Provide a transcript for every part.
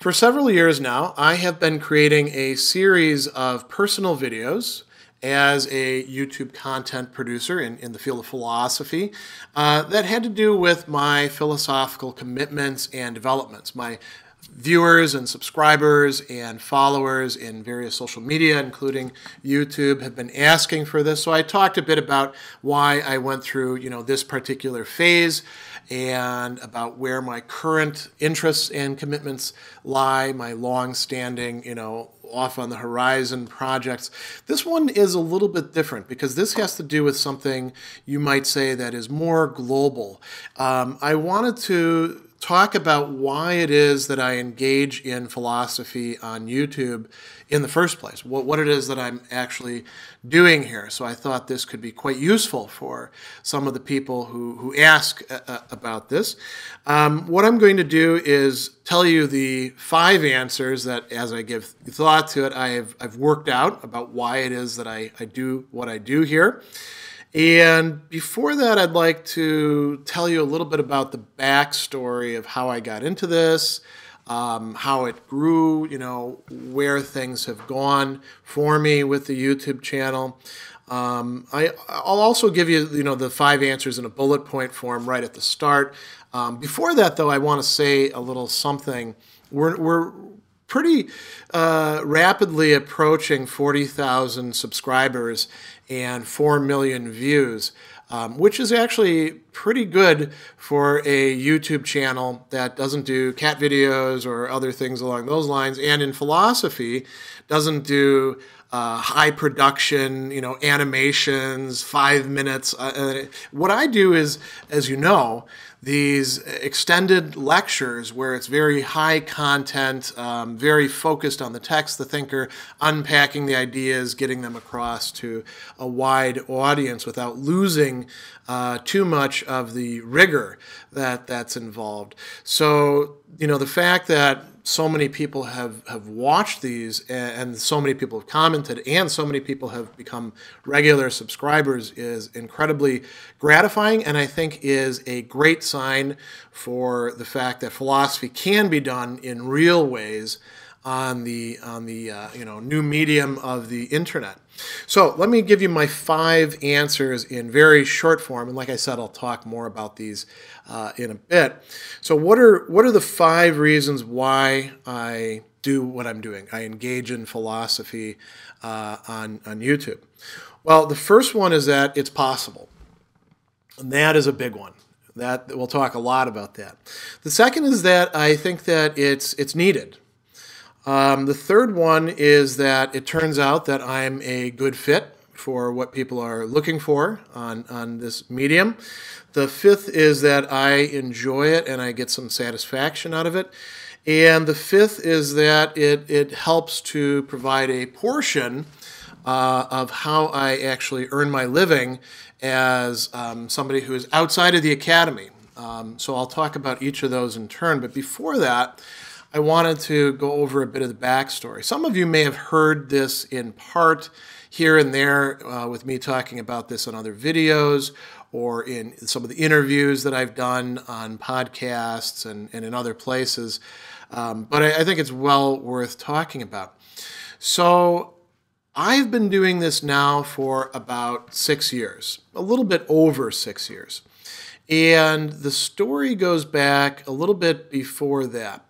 For several years now, I have been creating a series of personal videos as a YouTube content producer in the field of philosophy that had to do with my philosophical commitments and developments. My viewers and subscribers and followers in various social media, including YouTube, have been asking for this. So I talked a bit about why I went through, this particular phase and about where my current interests and commitments lie, my long-standing, off on the horizon projects. This one is a little bit different because this has to do with something you might say that is more global. I wanted to talk about why it is that I engage in philosophy on YouTube in the first place, what it is that I'm actually doing here. So I thought this could be quite useful for some of the people who ask about this. What I'm going to do is tell you the 5 answers that, as I give thought to it, I've worked out about why it is that I do what I do here. And before that, I'd like to tell you a little bit about the backstory of how I got into this, how it grew, where things have gone for me with the YouTube channel. I'll also give you, the 5 answers in a bullet point form right at the start. Before that, though, I want to say a little something. We're pretty rapidly approaching 40,000 subscribers and 4 million views, which is actually pretty good for a YouTube channel that doesn't do cat videos or other things along those lines, and in philosophy doesn't do high production, animations, 5 minutes. What I do is, as you know, these extended lectures where it's very high content, very focused on the text, the thinker, unpacking the ideas, getting them across to a wide audience without losing too much of the rigor that's involved. So, the fact that so many people have watched these and so many people have commented and so many people have become regular subscribers is incredibly gratifying, and I think is a great sign for the fact that philosophy can be done in real ways on the new medium of the internet. So let me give you my 5 answers in very short form, and like I said, I'll talk more about these in a bit. So what are the 5 reasons why I do what I'm doing? I engage in philosophy on YouTube. Well, the first one is that it's possible, and that is a big one. That we'll talk a lot about that. The second is that I think that it's needed. The third one is that it turns out that I'm a good fit for what people are looking for on this medium. The fifth is that I enjoy it and I get some satisfaction out of it. And the fifth is that it helps to provide a portion of how I actually earn my living as somebody who is outside of the academy. So I'll talk about each of those in turn. But before that, I wanted to go over a bit of the backstory. Some of you may have heard this in part here and there with me talking about this on other videos or in some of the interviews that I've done on podcasts and in other places. But I think it's well worth talking about. So I've been doing this now for about 6 years, a little bit over 6 years. And the story goes back a little bit before that.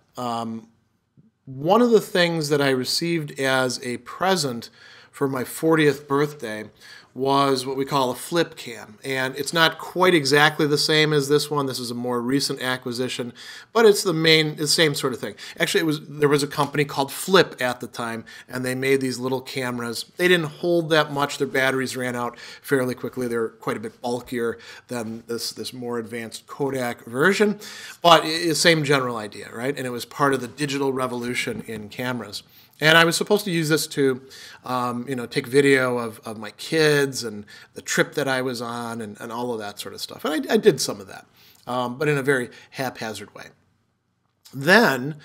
One of the things that I received as a present for my 40th birthday was what we call a flip cam. And it's not quite exactly the same as this one. This is a more recent acquisition, but it's the same sort of thing. Actually, there was a company called Flip at the time, and they made these little cameras. They didn't hold that much. Their batteries ran out fairly quickly. They're quite a bit bulkier than this more advanced Kodak version, but it's the same general idea, right? And it was part of the digital revolution in cameras. And I was supposed to use this to, take video of my kids and the trip that I was on and all of that sort of stuff. And I did some of that, but in a very haphazard way. Then,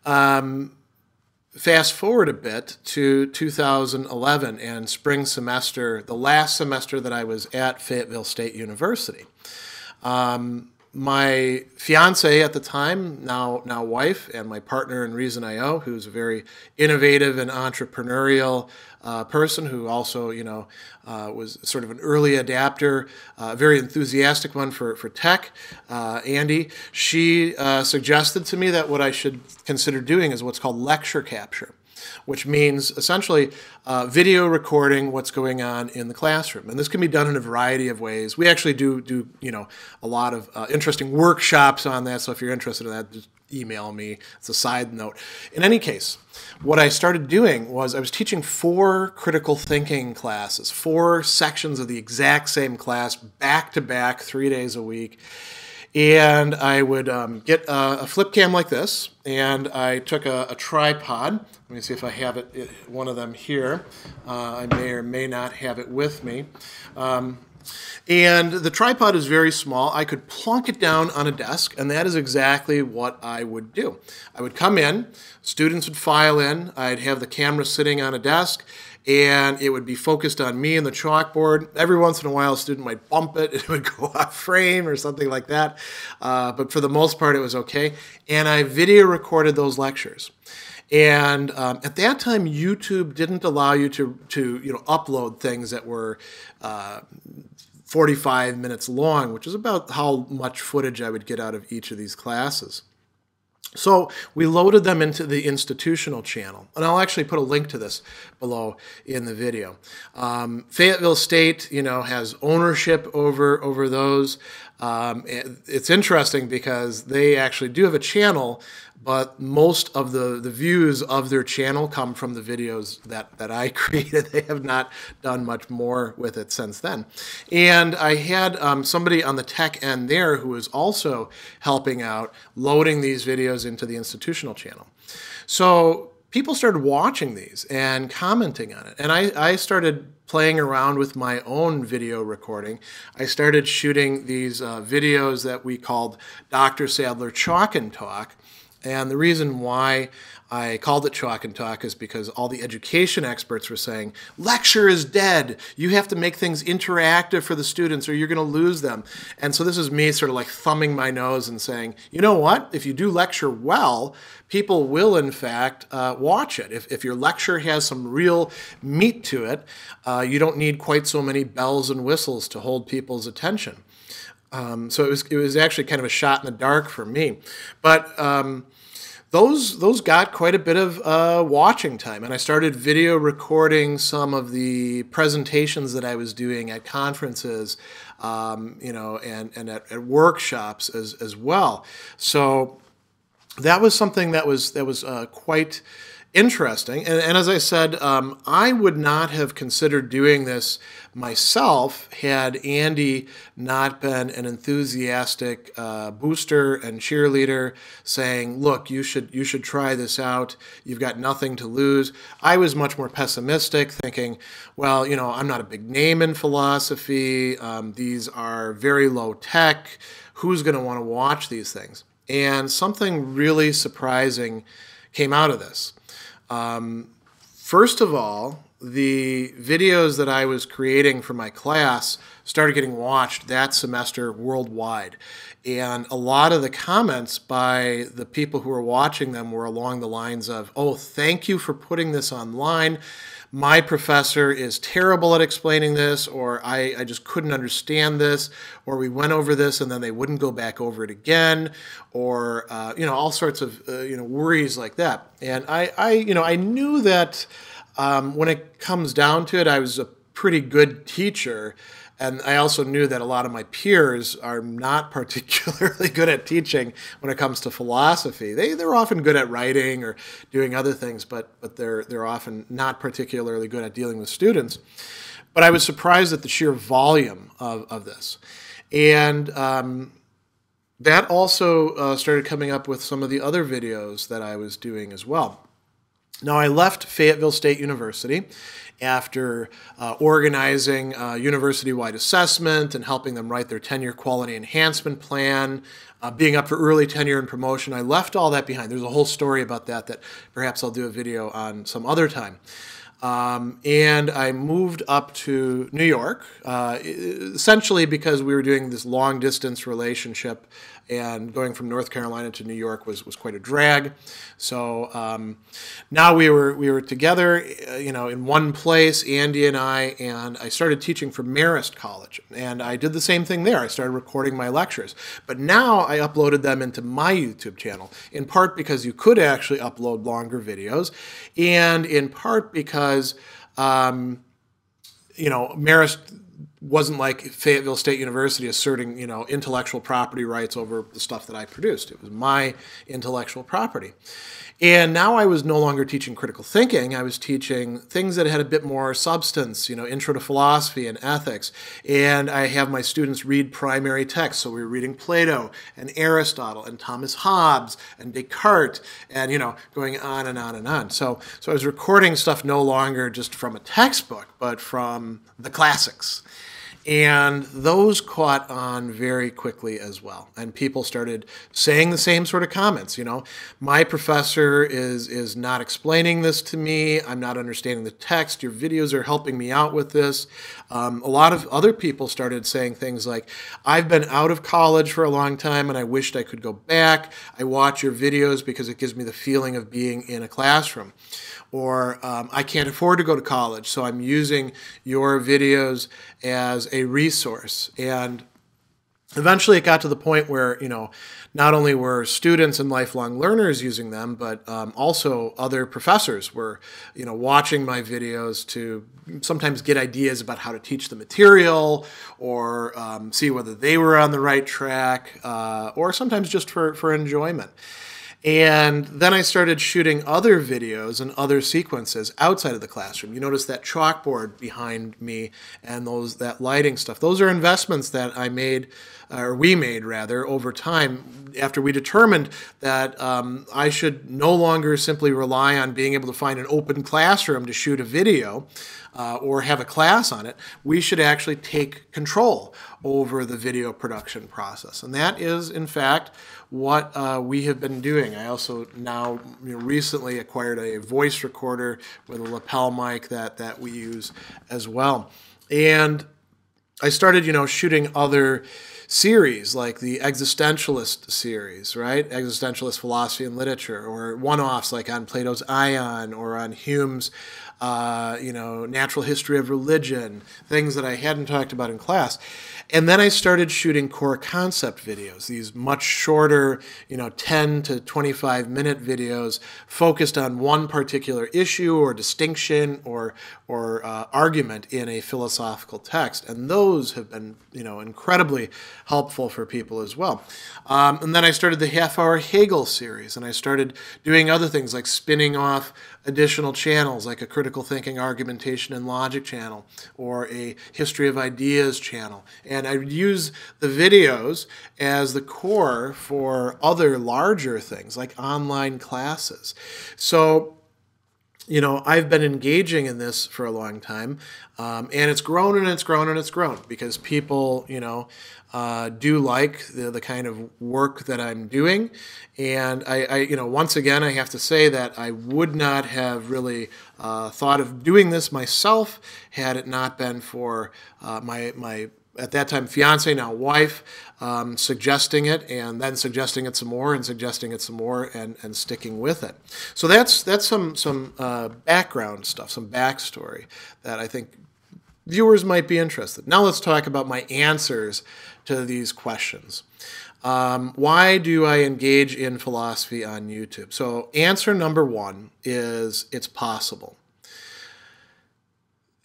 fast forward a bit to 2011 and spring semester, the last semester that I was at Fayetteville State University. My fiance at the time, now wife, and my partner in Reason IO, who's a very innovative and entrepreneurial person who also, was sort of an early adapter, very enthusiastic one for tech, Andy, she suggested to me that what I should consider doing is what's called lecture capture, which means essentially video recording what's going on in the classroom. And this can be done in a variety of ways. We actually do a lot of interesting workshops on that, so if you're interested in that, just email me. It's a side note. In any case, what I started doing was I was teaching 4 critical thinking classes, 4 sections of the exact same class, back to back, 3 days a week. And I would get a flip cam like this, and I took a tripod. Let me see if I have one of them here. I may or may not have it with me. And the tripod is very small. I could plunk it down on a desk, and that is exactly what I would do. I would come in, students would file in, I'd have the camera sitting on a desk, and it would be focused on me and the chalkboard. Every once in a while, a student might bump it, it would go off frame or something like that. But for the most part, it was okay. And I video recorded those lectures. And at that time, YouTube didn't allow you to upload things that were 45 minutes long, which is about how much footage I would get out of each of these classes. So we loaded them into the institutional channel, and I'll actually put a link to this below in the video. Fayetteville State, has ownership over those. It's interesting because they actually do have a channel, but most of the views of their channel come from the videos that I created. They have not done much more with it since then. And I had somebody on the tech end there who was also helping out, loading these videos into the institutional channel. So people started watching these and commenting on it. And I started playing around with my own video recording. I started shooting these videos that we called Dr. Sadler Chalk and Talk. And the reason why I called it Chalk and Talk is because all the education experts were saying, lecture is dead. You have to make things interactive for the students or you're going to lose them. And so this is me sort of like thumbing my nose and saying, you know what? If you do lecture well, people will in fact watch it. If your lecture has some real meat to it, you don't need quite so many bells and whistles to hold people's attention. So it was actually kind of a shot in the dark for me. But those got quite a bit of watching time, and I started video recording some of the presentations that I was doing at conferences, and at workshops as well. So that was something that was quite interesting. And as I said, I would not have considered doing this myself had Andy not been an enthusiastic booster and cheerleader saying, look, you should try this out. You've got nothing to lose. I was much more pessimistic, thinking, well, I'm not a big name in philosophy. These are very low tech. Who's going to want to watch these things? And something really surprising came out of this. First of all, the videos that I was creating for my class started getting watched that semester worldwide. And a lot of the comments by the people who were watching them were along the lines of, oh, thank you for putting this online. My professor is terrible at explaining this, or I just couldn't understand this, or we went over this and then they wouldn't go back over it again, or all sorts of worries like that. And I knew that when it comes down to it, I was a pretty good teacher. And I also knew that a lot of my peers are not particularly good at teaching when it comes to philosophy. They're often good at writing or doing other things, but they're often not particularly good at dealing with students. But I was surprised at the sheer volume of this. And that also started coming up with some of the other videos that I was doing as well. Now, I left Fayetteville State University after organizing a university-wide assessment and helping them write their tenure quality enhancement plan, being up for early tenure and promotion. I left all that behind. There's a whole story about that perhaps I'll do a video on some other time. And I moved up to New York, essentially because we were doing this long distance relationship, and going from North Carolina to New York was quite a drag. So now we were together, in one place, Andy and I started teaching for Marist College, and I did the same thing there. I started recording my lectures, but now I uploaded them into my YouTube channel, in part because you could actually upload longer videos, and in part because Marist wasn't like Fayetteville State University asserting, intellectual property rights over the stuff that I produced. It was my intellectual property. And now I was no longer teaching critical thinking. I was teaching things that had a bit more substance, intro to philosophy and ethics. And I have my students read primary texts. So we were reading Plato and Aristotle and Thomas Hobbes and Descartes and, going on and on and on. So I was recording stuff no longer just from a textbook, but from the classics. And those caught on very quickly as well. And people started saying the same sort of comments. My professor is not explaining this to me. I'm not understanding the text. Your videos are helping me out with this. A lot of other people started saying things like, I've been out of college for a long time and I wished I could go back. I watch your videos because it gives me the feeling of being in a classroom. Or I can't afford to go to college, so I'm using your videos as a resource. And eventually it got to the point where, not only were students and lifelong learners using them, but also other professors were, watching my videos to sometimes get ideas about how to teach the material, or see whether they were on the right track, or sometimes just for enjoyment. And then I started shooting other videos and other sequences outside of the classroom. You notice that chalkboard behind me and that lighting stuff. Those are investments that I made, or we made rather, over time after we determined that I should no longer simply rely on being able to find an open classroom to shoot a video or have a class on it. We should actually take control over the video production process. And that is, in fact, what we have been doing. I also now recently acquired a voice recorder with a lapel mic that we use as well. And I started, shooting other series like the existentialist series, right? Existentialist philosophy and literature, or one-offs like on Plato's Ion or on Hume's natural history of religion, things that I hadn't talked about in class. And then I started shooting core concept videos, these much shorter, 10 to 25 minute videos focused on one particular issue or distinction or argument in a philosophical text. And those have been, incredibly helpful for people as well. And then I started the half-hour Hegel series, and I started doing other things like spinning off additional channels like a critical thinking, argumentation, and logic channel, or a history of ideas channel. And I use the videos as the core for other larger things like online classes. So, I've been engaging in this for a long time, and it's grown and it's grown and it's grown because people, do like the kind of work that I'm doing. And I once again, I have to say that I would not have really thought of doing this myself had it not been for my at that time fiance, now wife, suggesting it, and then suggesting it some more, and suggesting it some more, and sticking with it. So that's some background stuff, some backstory that I think viewers might be interested. Now let's talk about my answers to these questions. Why do I engage in philosophy on YouTube? So answer number one is it's possible.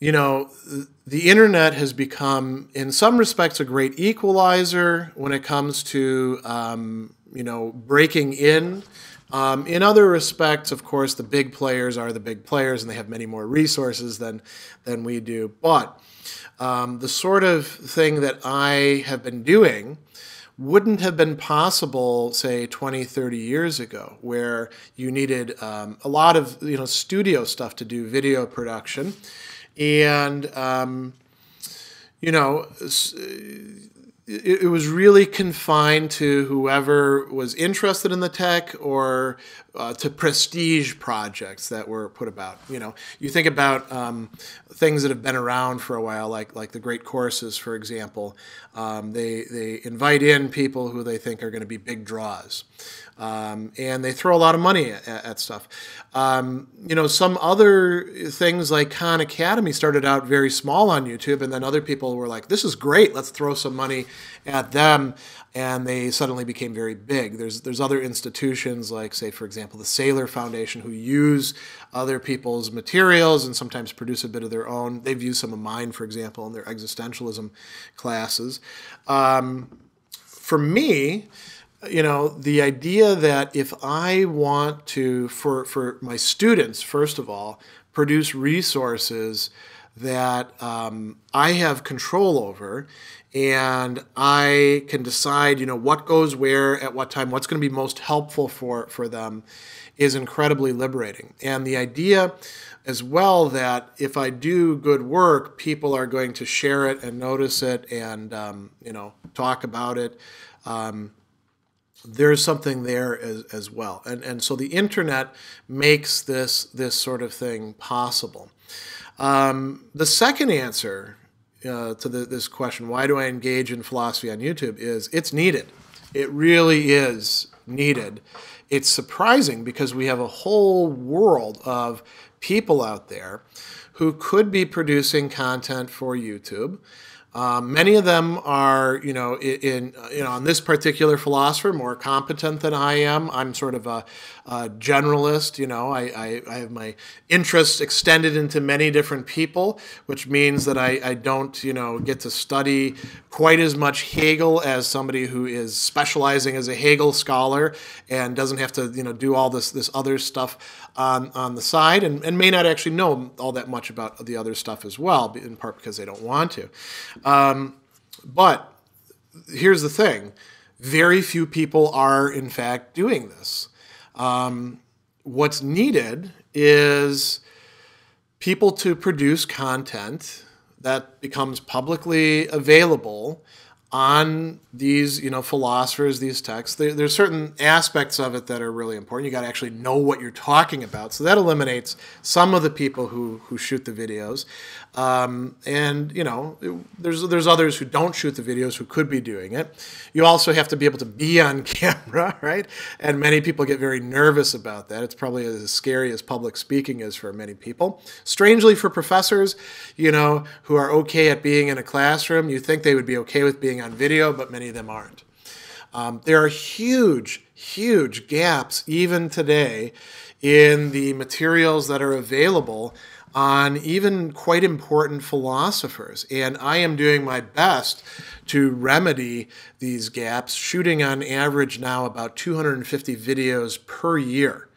The internet has become, in some respects, a great equalizer when it comes to, breaking in. In other respects, of course, the big players are the big players, and they have many more resources than we do. But the sort of thing that I have been doing wouldn't have been possible, say, 20, 30 years ago, where you needed a lot of studio stuff to do video production. And, it was really confined to whoever was interested in the tech or to prestige projects that were put about. You think about things that have been around for a while, like the great courses, for example. They invite in people who they think are going to be big draws. And they throw a lot of money at stuff. Some other things like Khan Academy started out very small on YouTube, and then other people were like, this is great, let's throw some money at them, and they suddenly became very big. There's other institutions like, say, for example, the Sadler Foundation, who use other people's materials and sometimes produce a bit of their own. They've used some of mine, for example, in their existentialism classes. For me, the idea that if I want to, for my students, first of all, produce resources that I have control over, and I can decide, what goes where at what time, what's going to be most helpful for them, is incredibly liberating. And the idea as well that if I do good work, people are going to share it and notice it and, talk about it. There's something there as well. And so the internet makes this sort of thing possible. The second answer to this question, why do I engage in philosophy on YouTube, is it's needed. It really is needed. It's surprising because we have a whole world of people out there who could be producing content for YouTube. Many of them are, on this particular philosopher, more competent than I am. I'm sort of a generalist. I have my interests extended into many different people, which means that I don't, get to study quite as much Hegel as somebody who is specializing as a Hegel scholar and doesn't have to, do all this other stuff on the side, and may not actually know all that much about the other stuff as well, in part because they don't want to. But here's the thing. Very few people are, in fact, doing this. What's needed is people to produce content that becomes publicly available on these, philosophers, these texts. There's certain aspects of it that are really important. You got to actually know what you're talking about. So that eliminates some of the people who shoot the videos. There's others who don't shoot the videos who could be doing it. You also have to be able to be on camera, right? And many people get very nervous about that. It's probably as scary as public speaking is for many people. Strangely, for professors, who are okay at being in a classroom, you think they would be okay with being on video, but many of them aren't. There are huge, huge gaps even today in the materials that are available on even quite important philosophers. And I am doing my best to remedy these gaps, shooting on average now about 250 videos per year.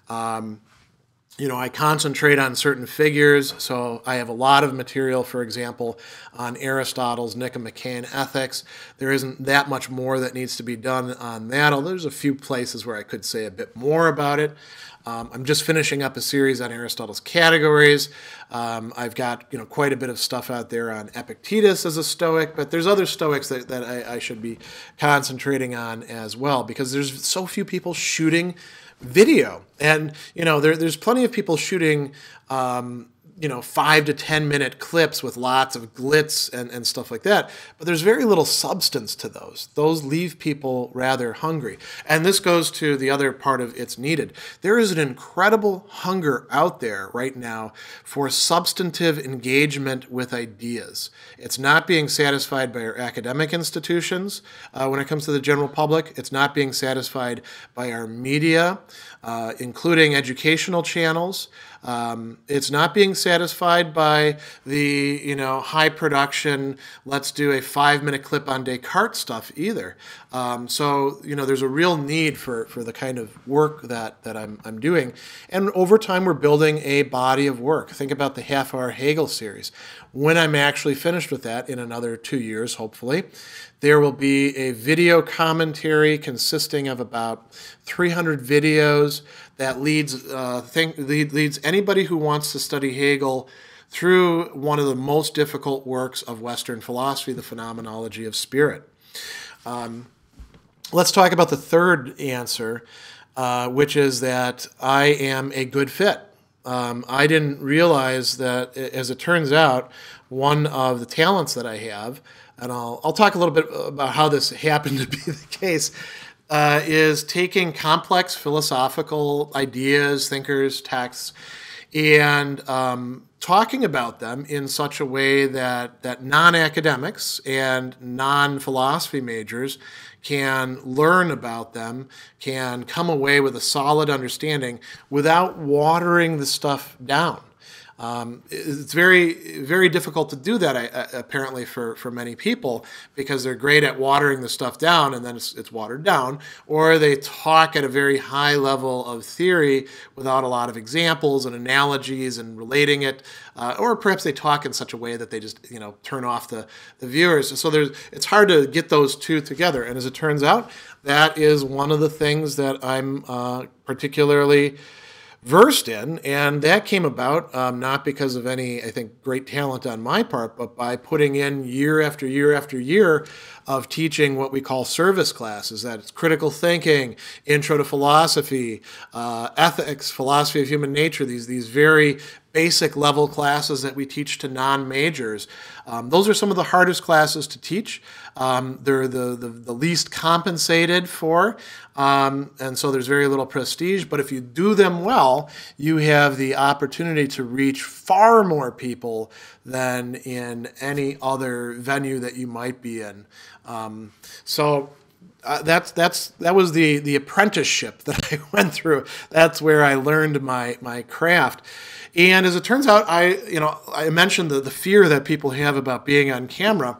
I concentrate on certain figures, so I have a lot of material, for example, on Aristotle's Nicomachean Ethics. There isn't that much more that needs to be done on that, although there's a few places where I could say a bit more about it. I'm just finishing up a series on Aristotle's categories. I've got quite a bit of stuff out there on Epictetus as a Stoic, but there's other Stoics that I should be concentrating on as well, because there's so few people shooting video. And there's plenty of people shooting 5 to 10 minute clips with lots of glitz and stuff like that. But there's very little substance to those. Those leave people rather hungry. And this goes to the other part of it's needed. There is an incredible hunger out there right now for substantive engagement with ideas. It's not being satisfied by our academic institutions when it comes to the general public. It's not being satisfied by our media, including educational channels. It's not being satisfied by the high production, let's do a 5-minute clip on Descartes stuff either. So there's a real need for the kind of work that I'm doing. And over time, we're building a body of work. Think about the half-hour Hegel series. When I'm actually finished with that in another 2 years, hopefully, there will be a video commentary consisting of about 300 videos that leads anybody who wants to study Hegel through one of the most difficult works of Western philosophy, the Phenomenology of Spirit. Let's talk about the third answer, which is that I am a good fit. I didn't realize that, as it turns out, one of the talents that I have, and I'll talk a little bit about how this happened to be the case, is taking complex philosophical ideas, thinkers, texts, and talking about them in such a way that non-academics and non-philosophy majors can learn about them, can come away with a solid understanding without watering the stuff down. It's very, very difficult to do that, apparently, for many people, because they're great at watering the stuff down and then it's watered down, or they talk at a very high level of theory without a lot of examples and analogies and relating it, or perhaps they talk in such a way that they just turn off the viewers. So it's hard to get those two together. And as it turns out, that is one of the things that I'm particularly versed in, and that came about not because of any, I think, great talent on my part, but by putting in year after year after year of teaching what we call service classes. That's critical thinking, intro to philosophy, ethics, philosophy of human nature, these very basic level classes that we teach to non-majors. Those are some of the hardest classes to teach. They're the least compensated for, and so there's very little prestige. But if you do them well, you have the opportunity to reach far more people than in any other venue that you might be in. That was the apprenticeship that I went through. That's where I learned my craft. And as it turns out, I mentioned the fear that people have about being on camera.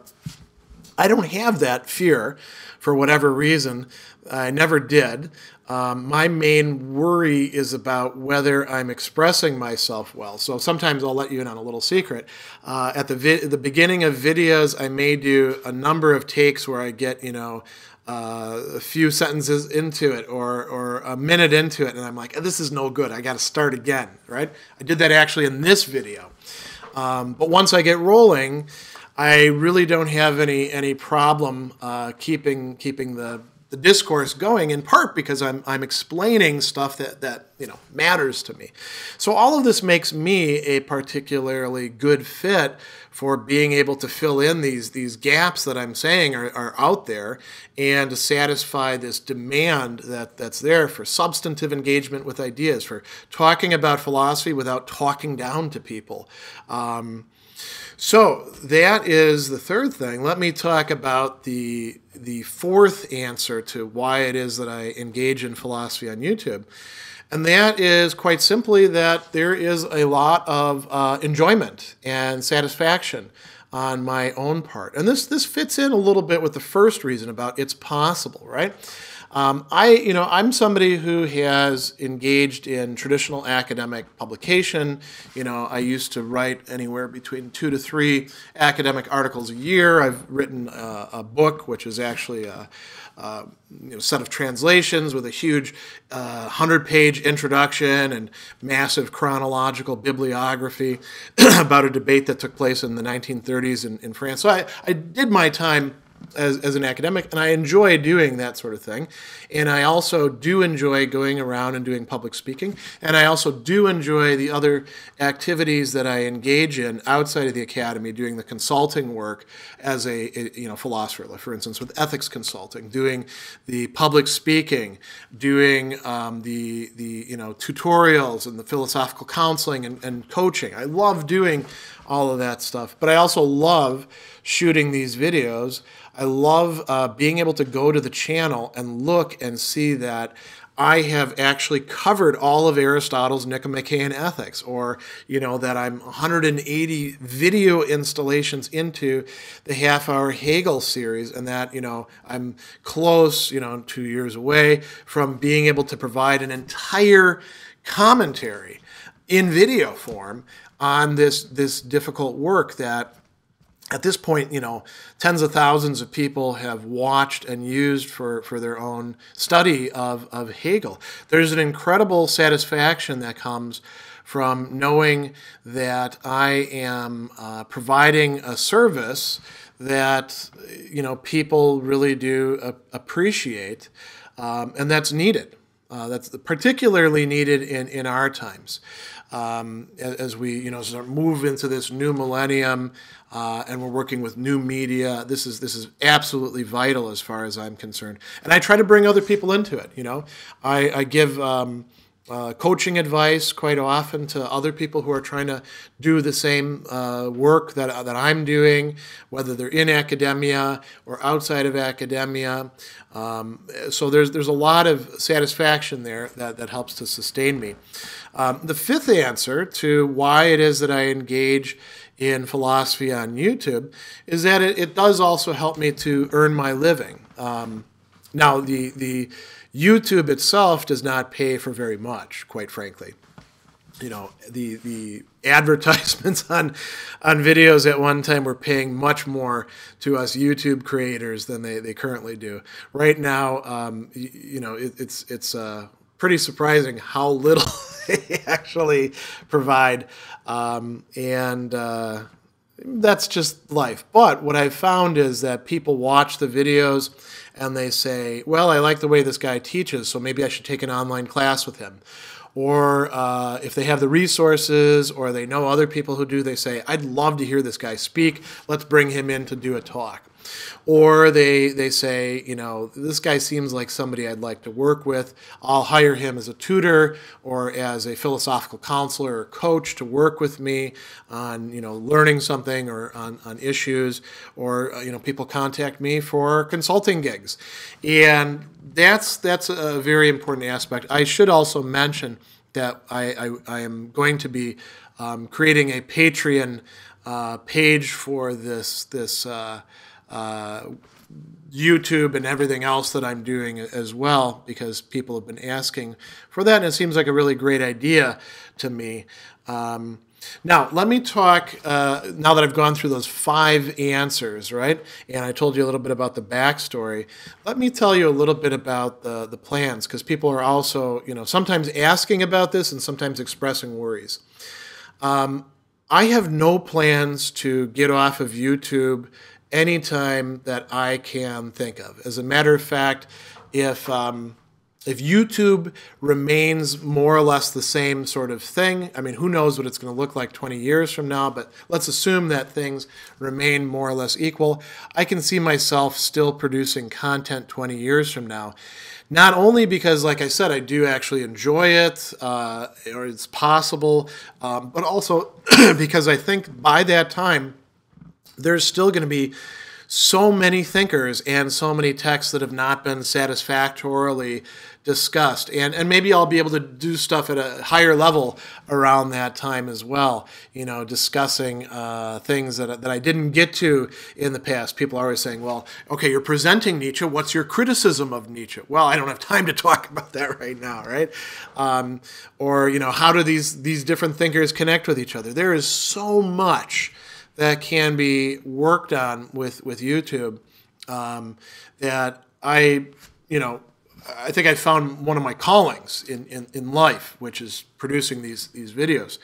I don't have that fear for whatever reason. I never did. My main worry is about whether I'm expressing myself well. So sometimes I'll let you in on a little secret. At the beginning of videos, I may do a number of takes where I get, a few sentences into it or a minute into it, and I'm like, this is no good. I got to start again, right? I did that actually in this video. But once I get rolling, I really don't have any problem keeping the discourse going, in part because I'm explaining stuff that matters to me. So all of this makes me a particularly good fit for being able to fill in these gaps that I'm saying are out there, and to satisfy this demand that's there for substantive engagement with ideas, for talking about philosophy without talking down to people. So that is the third thing. Let me talk about the fourth answer to why it is that I engage in philosophy on YouTube. And that is quite simply that there is a lot of enjoyment and satisfaction on my own part. And this fits in a little bit with the first reason about it's possible, right? I'm somebody who has engaged in traditional academic publication. I used to write anywhere between 2 to 3 academic articles a year. I've written a book, which is actually a set of translations with a huge 100-page introduction and massive chronological bibliography about a debate that took place in the 1930s in France. So I did my time as an academic, and I enjoy doing that sort of thing. And I also do enjoy going around and doing public speaking, and I also do enjoy the other activities that I engage in outside of the academy, doing the consulting work as a philosopher, like for instance with ethics consulting, doing the public speaking, doing the tutorials and the philosophical counseling and coaching. I love doing all of that stuff, but I also love shooting these videos. I love being able to go to the channel and look and see that I have actually covered all of Aristotle's Nicomachean Ethics, or that I'm 180 video installations into the half-hour Hegel series, and that I'm close, 2 years away from being able to provide an entire commentary in video form on this difficult work that at this point, tens of thousands of people have watched and used for their own study of Hegel. There's an incredible satisfaction that comes from knowing that I am providing a service that people really do appreciate, and that's needed. That's particularly needed in our times, as we sort of move into this new millennium, and we're working with new media. This is absolutely vital as far as I'm concerned, and I try to bring other people into it. I give coaching advice quite often to other people who are trying to do the same work that I'm doing, whether they're in academia or outside of academia. So there's a lot of satisfaction there that helps to sustain me. The fifth answer to why it is that I engage in philosophy on YouTube is that it does also help me to earn my living. Now, the YouTube itself does not pay for very much, quite frankly. The advertisements on videos at one time were paying much more to us YouTube creators than they currently do. Right now, it's pretty surprising how little they actually provide, and that's just life. But what I've found is that people watch the videos and they say, well, I like the way this guy teaches, so maybe I should take an online class with him. Or if they have the resources or they know other people who do, they say, I'd love to hear this guy speak. Let's bring him in to do a talk. Or they say, this guy seems like somebody I'd like to work with. I'll hire him as a tutor or as a philosophical counselor or coach to work with me on, learning something or on issues. Or, people contact me for consulting gigs. And that's a very important aspect. I should also mention that I am going to be creating a Patreon page for this YouTube and everything else that I'm doing as well, because people have been asking for that, and it seems like a really great idea to me. Now, let me talk, now that I've gone through those 5 answers, right, and I told you a little bit about the backstory, let me tell you a little bit about the plans, because people are also, sometimes asking about this and sometimes expressing worries. I have no plans to get off of YouTube anytime that I can think of. As a matter of fact, if YouTube remains more or less the same sort of thing, I mean, who knows what it's going to look like 20 years from now, but let's assume that things remain more or less equal, I can see myself still producing content 20 years from now. Not only because, like I said, I do actually enjoy it, or it's possible, but also because I think by that time, there's still going to be so many thinkers and so many texts that have not been satisfactorily discussed. And maybe I'll be able to do stuff at a higher level around that time as well, discussing things that I didn't get to in the past. People are always saying, well, okay, you're presenting Nietzsche. What's your criticism of Nietzsche? Well, I don't have time to talk about that right now, right? Or, how do these different thinkers connect with each other? There is so much that can be worked on with YouTube, that I think I found one of my callings in life, which is producing these videos.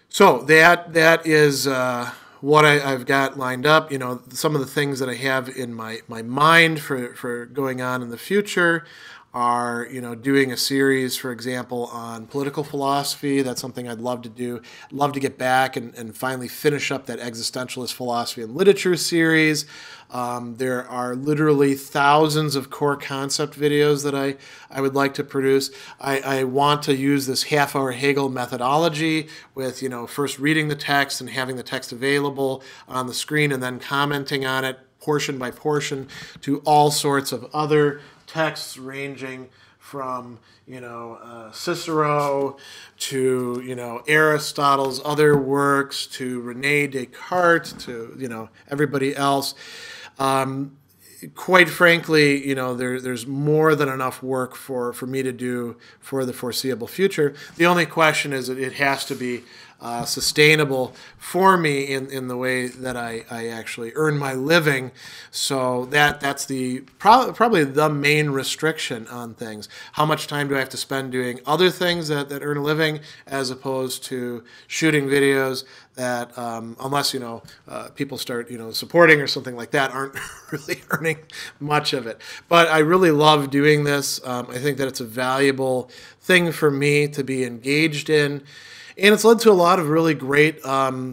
So that is what I've got lined up. Some of the things that I have in my mind for going on in the future are, doing a series, for example, on political philosophy. That's something I'd love to do. I'd love to get back and finally finish up that existentialist philosophy and literature series. There are literally thousands of core concept videos that I would like to produce. I want to use this half-hour Hegel methodology with, first reading the text and having the text available on the screen and then commenting on it portion by portion to all sorts of other texts ranging from, Cicero to, Aristotle's other works to Rene Descartes to, everybody else. Quite frankly, there's more than enough work for me to do for the foreseeable future. The only question is that it has to be sustainable for me in the way that I actually earn my living. So that's probably the main restriction on things. How much time do I have to spend doing other things that earn a living as opposed to shooting videos that, unless, people start, supporting or something like that, aren't really earning much of it. But I really love doing this. I think that it's a valuable thing for me to be engaged in. And it's led to a lot of really great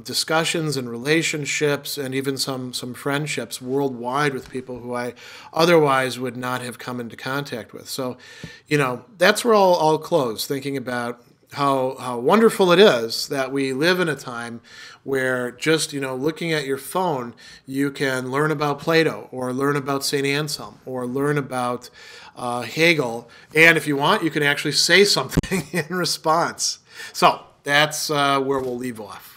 discussions and relationships and even some friendships worldwide with people who I otherwise would not have come into contact with. So, that's where I'll close, thinking about how wonderful it is that we live in a time where just, looking at your phone, you can learn about Plato or learn about St. Anselm or learn about Hegel. And if you want, you can actually say something in response. So that's where we'll leave off.